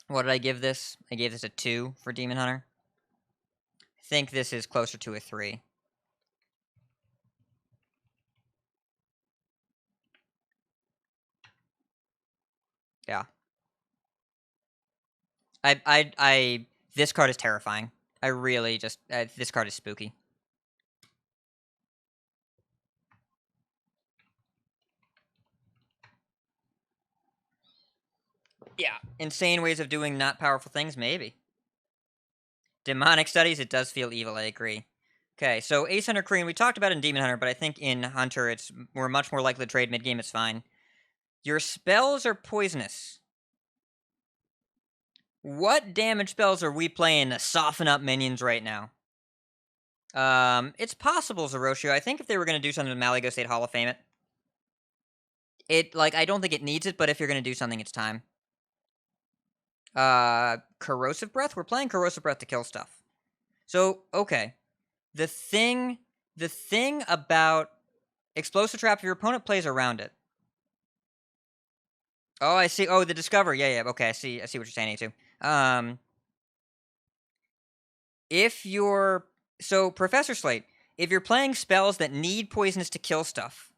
What did I give this? I gave this a 2 for Demon Hunter. I think this is closer to a 3. Yeah. This card is terrifying. I really just, this card is spooky. Yeah. Insane ways of doing not powerful things, maybe. Demonic studies, it does feel evil, I agree. Okay, so Ace Hunter Korean, we talked about it in Demon Hunter, but I think in Hunter, we're much more likely to trade mid-game, it's fine. Your spells are poisonous. What damage spells are we playing to soften up minions right now? It's possible, Zoroshio. I think if they were going to do something with Malygos, they'd Hall of Fame it. I don't think it needs it, but if you're going to do something, it's time. Corrosive Breath? We're playing Corrosive Breath to kill stuff. So, okay. The thing about Explosive Trap, if your opponent plays around it. Oh, I see. Oh, the Discover. Yeah. Okay, I see what you're saying, A2. So, Professor Slate, if you're playing spells that need poisonous to kill stuff,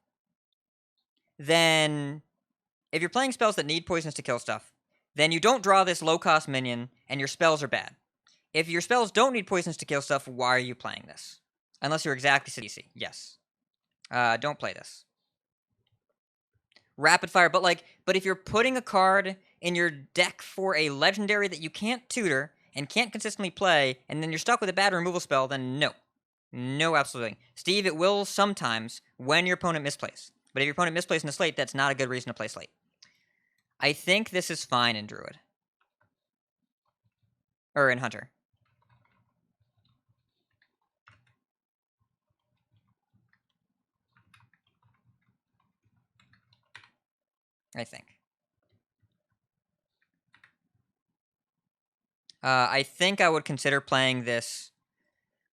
then you don't draw this low-cost minion, and your spells are bad. If your spells don't need poisonous to kill stuff, why are you playing this? Unless you're exactly CDC. Yes. Don't play this. Rapid Fire, but if you're putting a card in your deck for a legendary that you can't tutor and can't consistently play, and then you're stuck with a bad removal spell, then no. No, absolutely. Steve, it will sometimes when your opponent misplays. But if your opponent misplays in a Slate, that's not a good reason to play Slate. I think this is fine in Druid. Or in Hunter. I think. I think I would consider playing this.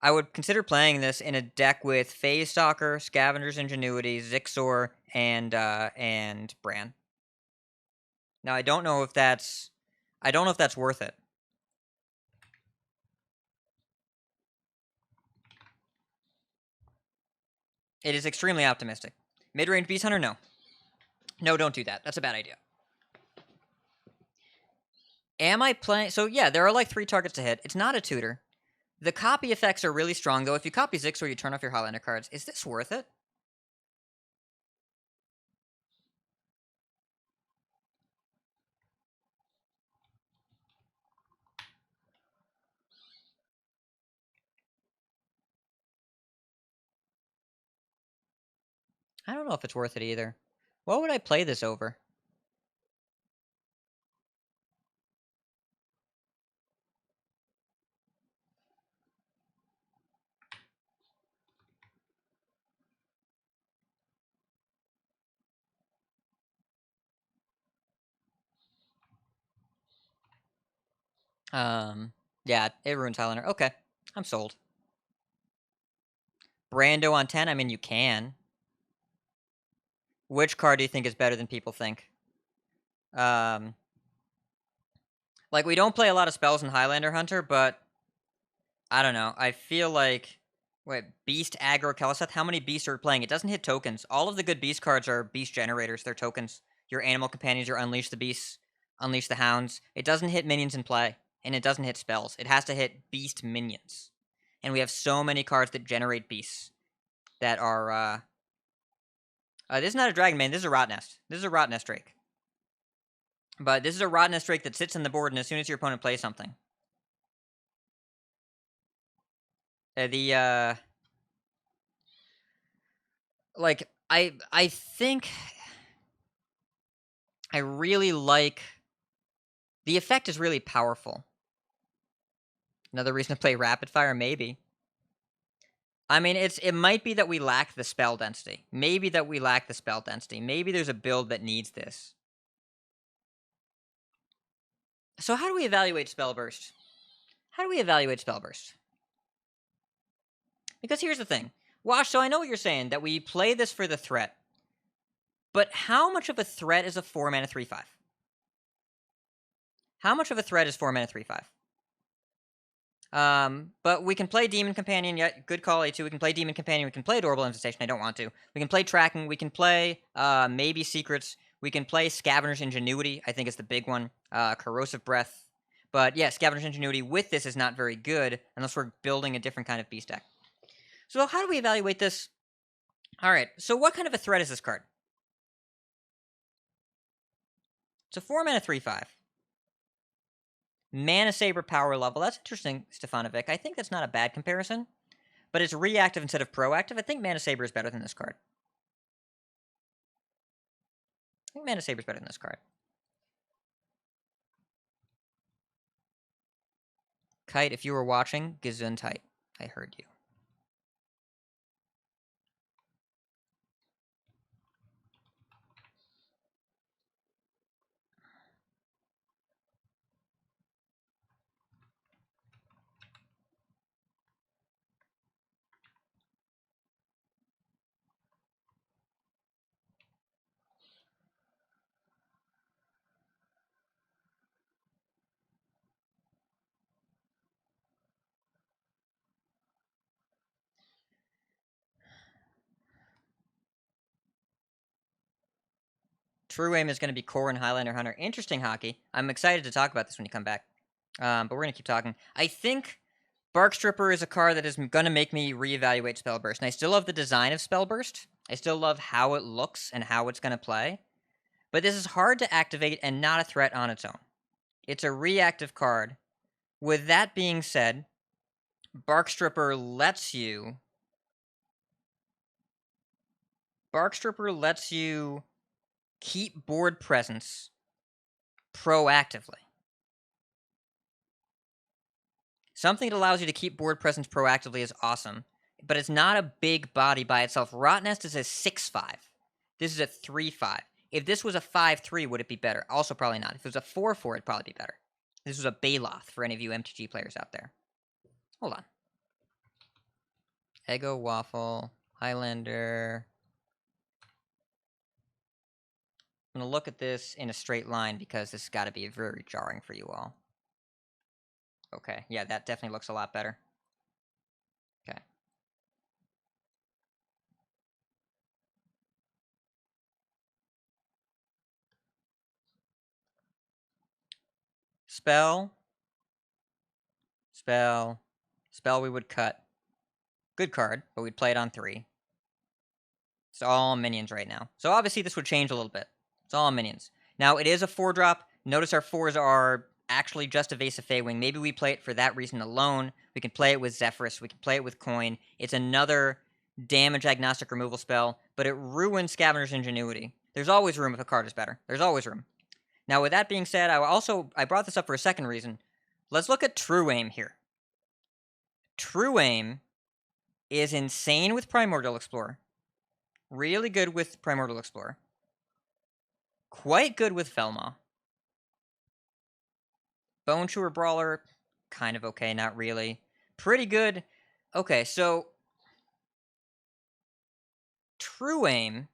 I would consider playing this in a deck with Phase Stalker, Scavenger's Ingenuity, Zixor, and Bran. Now I don't know if that's worth it. It is extremely optimistic. Mid-range Beast Hunter, no. No, don't do that. That's a bad idea. Am I playing? So yeah, there are like 3 targets to hit. It's not a tutor. The copy effects are really strong, though. If you copy Zixor, you turn off your Highlander cards. Is this worth it? I don't know if it's worth it either. What would I play this over? Yeah, it ruins Highlander. Okay, I'm sold. Brando on 10? I mean, you can. Which card do you think is better than people think? We don't play a lot of spells in Highlander Hunter, but I don't know. I feel like... Wait, Beast, Aggro, Keleseth? How many beasts are we playing? It doesn't hit tokens. All of the good beast cards are beast generators. They're tokens. Your animal companions, your Unleash the Beasts, Unleash the Hounds. It doesn't hit minions in play, and it doesn't hit spells. It has to hit beast minions. And we have so many cards that generate beasts that are... this is not a Dragon Man. This is a Rot Nest. This is a Rot Nest Drake. But this is a Rot Nest Drake that sits on the board, and as soon as your opponent plays something... I think I really like... The effect is really powerful. Another reason to play Rapid Fire, maybe. I mean, it might be that we lack the spell density. Maybe there's a build that needs this. So how do we evaluate Spell Burst? Because here's the thing. Wash, so I know what you're saying, that we play this for the threat. But how much of a threat is a 4-mana 3/5? How much of a threat is 4 mana 3/5? But we can play Demon Companion. Yeah, good call, A2. We can play Demon Companion. We can play Adorable Infestation. I don't want to. We can play Tracking. We can play maybe Secrets. We can play Scavenger's Ingenuity. I think is the big one. Corrosive Breath. But yeah, Scavenger's Ingenuity with this is not very good unless we're building a different kind of beast deck. So how do we evaluate this? All right. So what kind of a threat is this card? It's a 4 mana 3/5. Mana Saber power level. That's interesting, Stefanovic. I think that's not a bad comparison. But it's reactive instead of proactive. I think Mana Saber is better than this card. I think Mana Saber is better than this card. Kite, if you were watching, Gesundheit. I heard you. True Aim is going to be core in Highlander Hunter. Interesting hockey. I'm excited to talk about this when you come back. But we're going to keep talking. I think Bark Stripper is a card that is going to make me reevaluate Spellburst. And I still love the design of Spellburst. I still love how it looks and how it's going to play. But this is hard to activate and not a threat on its own. It's a reactive card. With that being said, Bark Stripper lets you keep board presence proactively. Something that allows you to keep board presence proactively is awesome, but it's not a big body by itself. Rotnest is a 6/5. This is a 3/5. If this was a 5/3, would it be better? Also probably not. If it was a 4/4, it'd probably be better. This was a Baloth for any of you MTG players out there. Hold on. Eggo Waffle, Highlander. I'm going to look at this in a straight line because this has got to be very jarring for you all. Okay, yeah, that definitely looks a lot better. Okay. Spell we would cut. Good card, but we'd play it on 3. It's all minions right now. So obviously this would change a little bit. It's all minions. Now it is a 4-drop. Notice our 4s are actually just Evasive Feywing. Maybe we play it for that reason alone. We can play it with Zephyrus. We can play it with Coin. It's another damage agnostic removal spell, but it ruins Scavenger's Ingenuity. There's always room if a card is better. There's always room. Now with that being said, I brought this up for a second reason. Let's look at True Aim here. True Aim is insane with Primordial Explorer. Really good with Primordial Explorer. Quite good with Felmaw. Bone Chewer Brawler, kind of okay, not really. Pretty good. Okay, so True Aim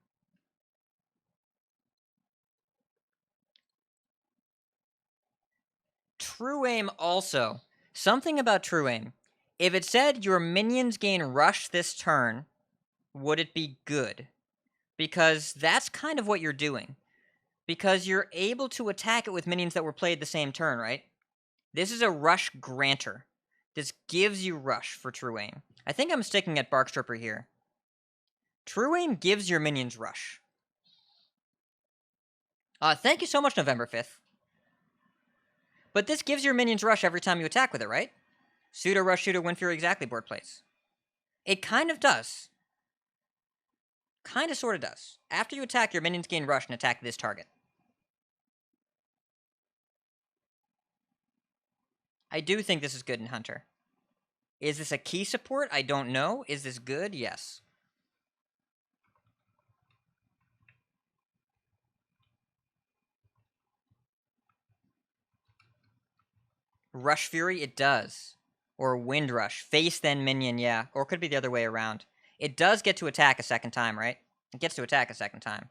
also. Something about True Aim. If it said your minions gain rush this turn, would it be good? Because that's kind of what you're doing. Because you're able to attack it with minions that were played the same turn, right? This is a rush granter. This gives you rush for True Aim. I think I'm sticking at Bark Stripper here. True Aim gives your minions rush. Thank you so much, November 5th. But this gives your minions rush every time you attack with it, right? Pseudo Rush Shooter Wind Fury exactly board plays. It kind of does. Kind of sort of does. After you attack, your minions gain rush and attack this target. I do think this is good in Hunter. Is this a key support? I don't know. Is this good? Yes. Rush Fury? It does. Or Wind Rush. Face then minion, yeah. Or it could be the other way around. It does get to attack a second time, right? It gets to attack a second time.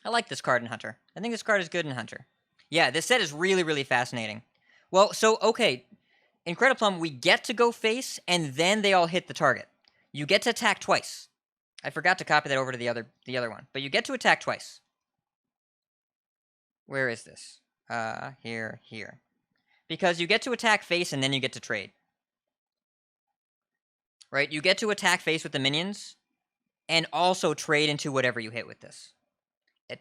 I like this card in Hunter. I think this card is good in Hunter. Yeah, this set is really, really fascinating. Well, so, okay, in Credit Plum, we get to go face, and then they all hit the target. You get to attack twice. I forgot to copy that over to the other one, but you get to attack twice. Where is this? Here. Because you get to attack face, and then you get to trade. Right? You get to attack face with the minions, and also trade into whatever you hit with this.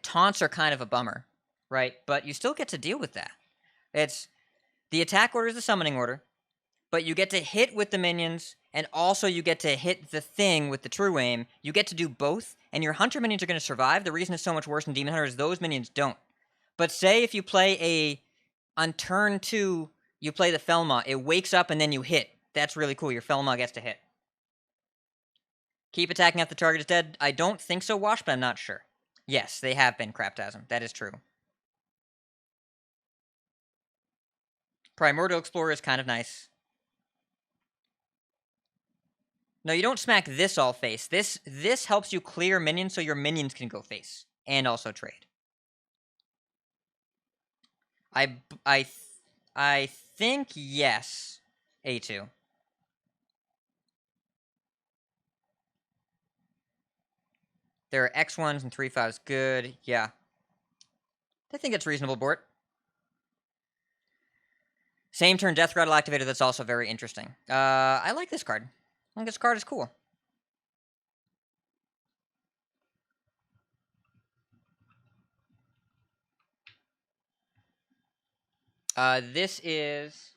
Taunts are kind of a bummer, right? But you still get to deal with that. It's the attack order is the summoning order, but you get to hit with the minions, and also you get to hit the thing with the true aim. You get to do both, and your hunter minions are going to survive. The reason it's so much worse than Demon Hunter is those minions don't. But say if you play on turn 2, you play the Felma, it wakes up and then you hit. That's really cool. Your Felma gets to hit. Keep attacking if the target is dead. I don't think so, Wash, but I'm not sure. Yes, they have been Craptasm. That is true. Primordial Explorer is kind of nice. No, you don't smack this all face. This helps you clear minions so your minions can go face. And also trade. I think yes. A2. There are X1s and 3-5s. Good. Yeah. I think it's reasonable, Bort. Same turn Death Rattle activator. That's also very interesting. I like this card. I think this card is cool. This is...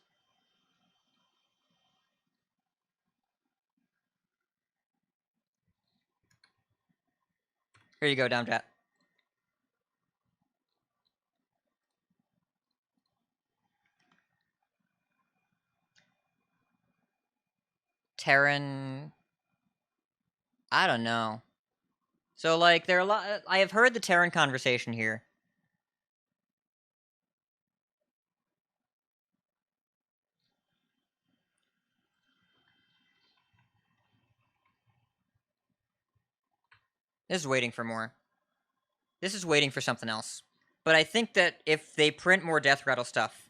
Here you go, down chat. Terran... I don't know. So, like, there are a lot... I have heard the Terran conversation here. This is waiting for more. This is waiting for something else. But I think that if they print more Death Rattle stuff...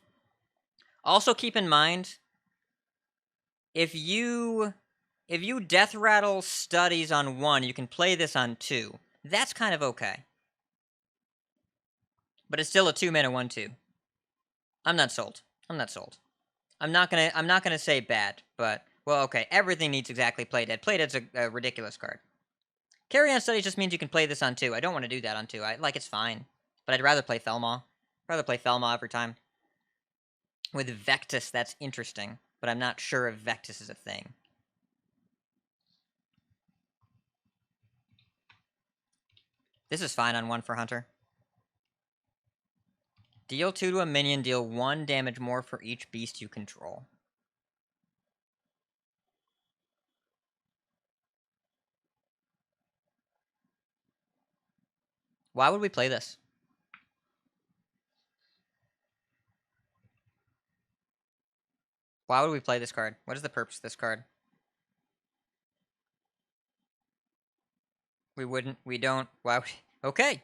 Also keep in mind, if you Death Rattle studies on 1, you can play this on 2. That's kind of okay. But it's still a 2-mana 1/2. I'm not sold. I'm not gonna say bad, but well, okay. Everything needs exactly Play Dead. Play Dead's a ridiculous card. Carry on studies just means you can play this on 2. I don't want to do that on 2. It's fine, but I'd rather play Felma. I'd rather play Felma every time. With Vectus, that's interesting, but I'm not sure if Vectus is a thing. This is fine on 1 for Hunter. Deal 2 to a minion, deal 1 damage more for each beast you control. Why would we play this? Why would we play this card? What is the purpose of this card? We wouldn't. We don't. Why would... Okay.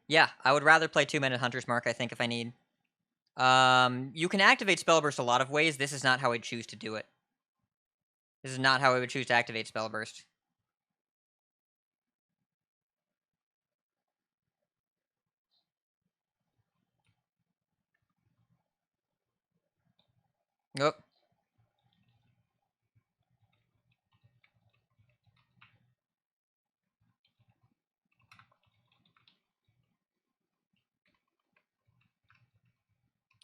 Yeah, I would rather play 2-mana Hunter's Mark, I think, if I need. You can activate Spellburst a lot of ways. This is not how I'd choose to do it. This is not how I would choose to activate Spellburst. Nope.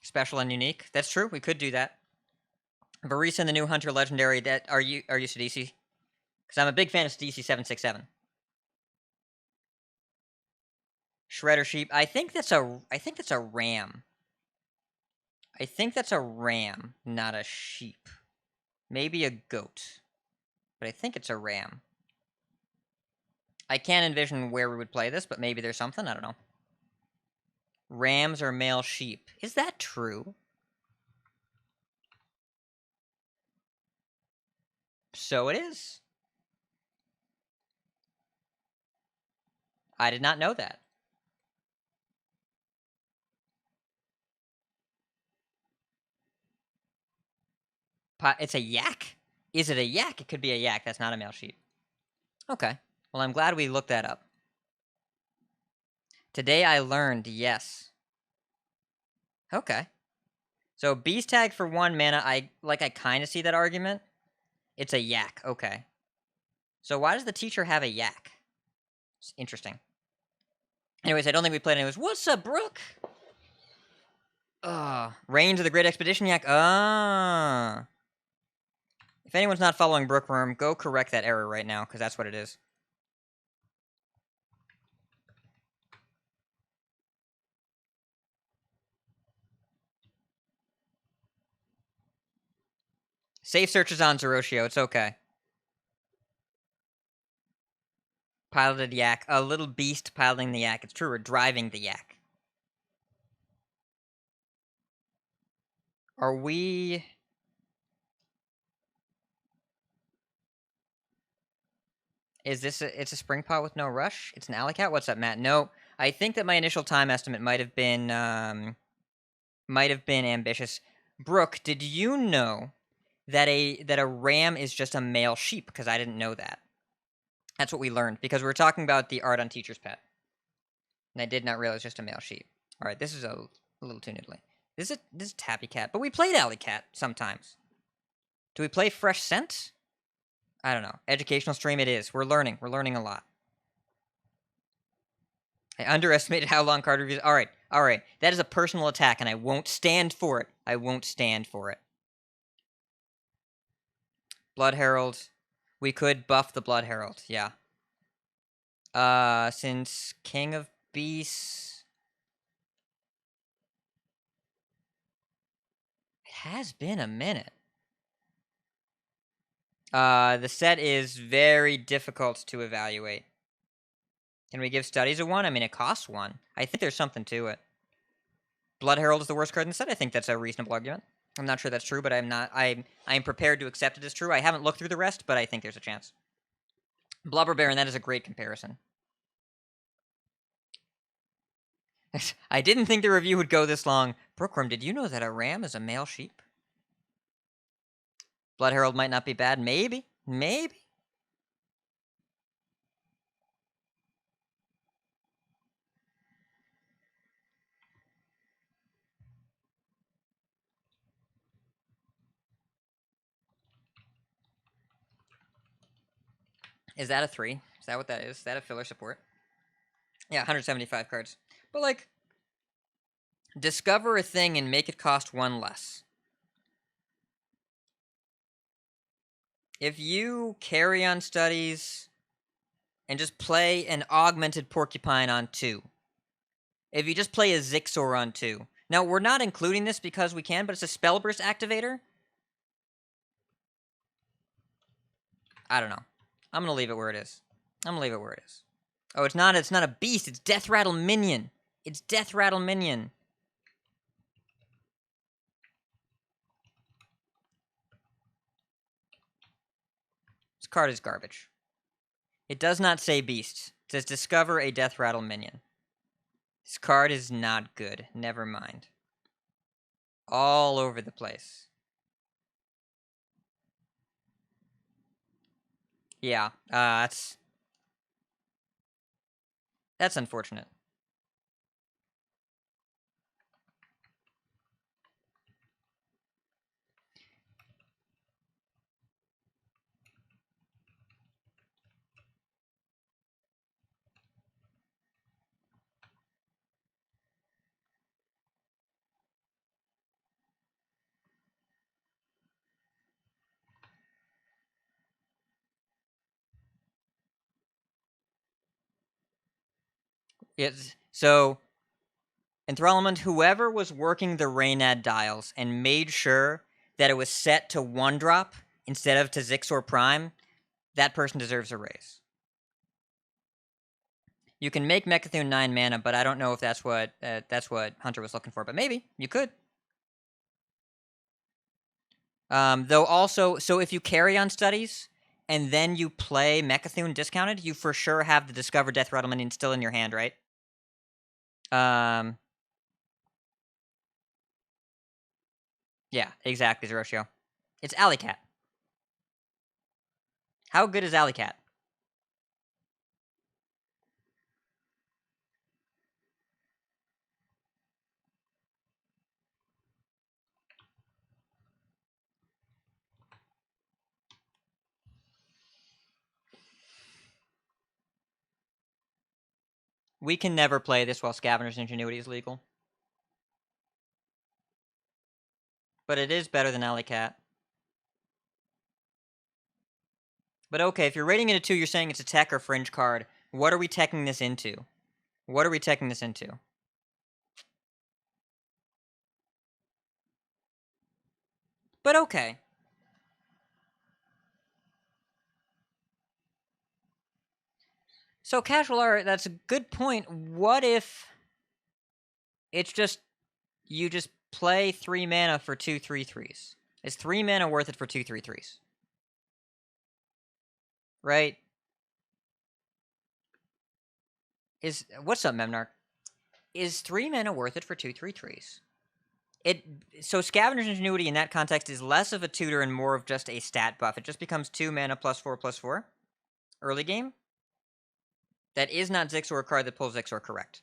Special and unique. That's true. We could do that. Varisa and the new Hunter Legendary. That are you Sidisi? Because I'm a big fan of DC 767. Shredder Sheep. I think that's a ram. I think that's a ram, not a sheep. Maybe a goat. But I think it's a ram. I can't envision where we would play this, but maybe there's something. I don't know. Rams are male sheep. Is that true? So it is. I did not know that. It's a yak? Is it a yak? It could be a yak. That's not a male sheep. Okay. Well, I'm glad we looked that up. Today I learned, yes. Okay. So beast tag for 1 mana, I kind of see that argument. It's a yak. Okay. So why does the teacher have a yak? It's interesting. Anyways, I don't think we played anyways. What's up, Brooke? Range of the Great Expedition yak. If anyone's not following Brookworm, go correct that error right now, because that's what it is. Safe search is on Zeroshio. It's okay. Piloted yak. A little beast piloting the yak. It's true, we're driving the yak. Are we... Is this it's a spring pot with no rush? It's an alley cat? What's up, Matt? No, I think that my initial time estimate might have been ambitious. Brooke, did you know that a ram is just a male sheep? Because I didn't know that. That's what we learned, because we were talking about the art on Teacher's Pet. And I did not realize just a male sheep. Alright, this is a little too noodly. This is Tappy Cat, but we played Alley Cat sometimes. Do we play Fresh Scent? I don't know. Educational stream it is. We're learning. We're learning a lot. I underestimated how long card reviews... Alright, alright. That is a personal attack, and I won't stand for it. I won't stand for it. Blood Herald. We could buff the Blood Herald, yeah. Since King of Beasts... It has been a minute. The set is very difficult to evaluate. Can we give studies a 1? I mean, it costs 1. I think there's something to it. Blood Herald is the worst card in the set. I think that's a reasonable argument. I'm not sure that's true, but I'm prepared to accept it as true. I haven't looked through the rest, but I think there's a chance. Blubber Baron, that is a great comparison. I didn't think the review would go this long. Brookworm, did you know that a ram is a male sheep? Blood Herald might not be bad. Maybe. Maybe. Is that a 3? Is that what that is? Is that a filler support? Yeah, 175 cards. But, like, discover a thing and make it cost 1 less. If you carry on studies and just play an augmented porcupine on 2. If you just play a Zixor on 2. Now, we're not including this because we can, but it's a Spellburst activator. I don't know. I'm gonna leave it where it is. I'm gonna leave it where it is. Oh, it's not a beast, it's Death Rattle Minion. It's Death Rattle Minion. This card is garbage. It does not say beast. It says discover a Death Rattle Minion. This card is not good. Never mind. All over the place. Yeah, that's unfortunate. So, Enthronement, whoever was working the Raynad dials and made sure that it was set to 1-drop instead of to Zixor Prime, that person deserves a raise. You can make Mecha'thun 9 mana, but I don't know if that's what Hunter was looking for, but maybe. You could. Though also, so if you carry on studies, and then you play Mecha'thun discounted, you for sure have the Discover Death Rattle Minion still in your hand, right? Yeah, exactly, Zeroshio. It's Alley Cat. How good is Alley Cat? We can never play this while Scavenger's Ingenuity is legal. But it is better than Alley Cat. But okay, if you're rating it a 2, you're saying it's a tech or fringe card. What are we teching this into? What are we teching this into? But okay. So, Casual Art, that's a good point. What if it's just, you just play 3 mana for 2 3/3s? Is 3 mana worth it for 2 3/3s? Right? What's up, Memnarch? Is 3 mana worth it for 2 3/3s? So Scavenger's Ingenuity in that context is less of a tutor and more of just a stat buff. It just becomes 2 mana +4/+4 early game. That is not Zixor, a card that pulls Zixor, correct.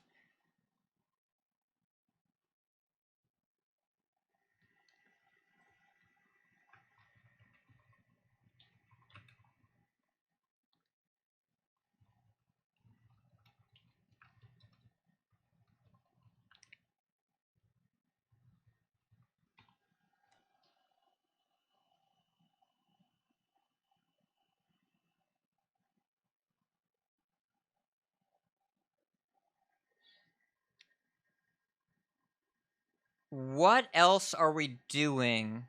What else are we doing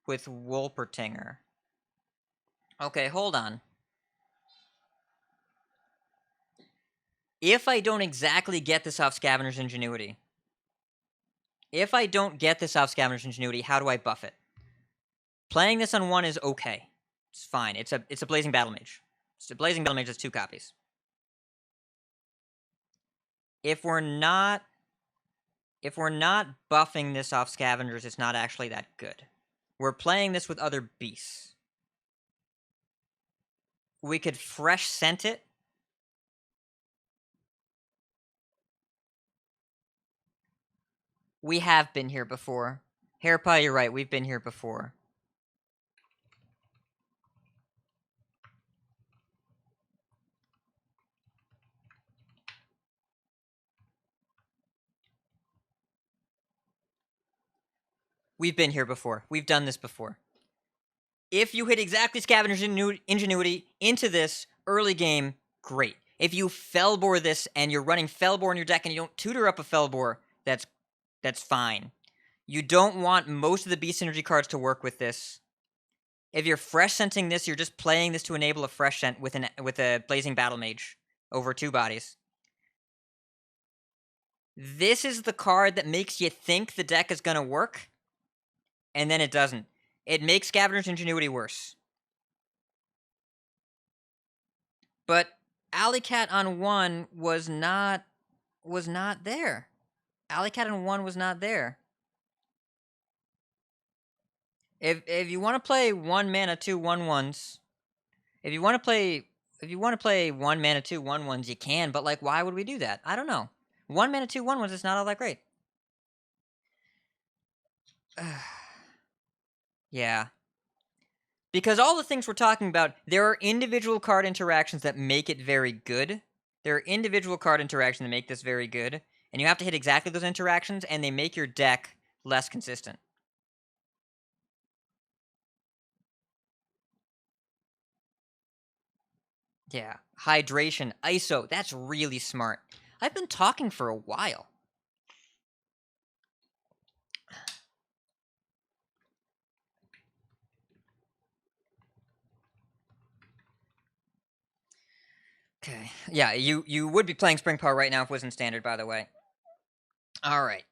with Wolpertinger? Okay, hold on. If I don't exactly get this off Scavenger's Ingenuity, how do I buff it? Playing this on 1 is okay. It's fine. It's a Blazing Battle Mage. It's a Blazing Battle Mage that's 2 copies. If we're not buffing this off Scavengers, it's not actually that good. We're playing this with other beasts. We could fresh scent it. We have been here before. Hairpie, you're right. We've been here before. We've been here before. We've done this before. If you hit exactly Scavenger's Ingenuity into this early game, great. If you Felbor this and you're running Felbor in your deck and you don't tutor up a Felbor, that's fine. You don't want most of the Beast Synergy cards to work with this. If you're fresh scenting this, you're just playing this to enable a fresh scent with a Blazing Battle Mage over 2 bodies. This is the card that makes you think the deck is going to work, and then it doesn't. It makes Scavenger's Ingenuity worse. But Alley Cat on 1 was not there. Alley Cat on 1 was not there. If you want to play 1 mana 2 1/1s, if you want to play 1 mana 2 1/1s, you can, but like why would we do that? I don't know. 1 mana 2 1/1s is not all that great. Yeah. Because all the things we're talking about, there are individual card interactions that make it very good. There are individual card interactions that make this very good, and you have to hit exactly those interactions, and they make your deck less consistent. Yeah. Hydration, ISO, that's really smart. I've been talking for a while. Okay. Yeah, you would be playing Spring Power right now if it wasn't standard, by the way. Alright.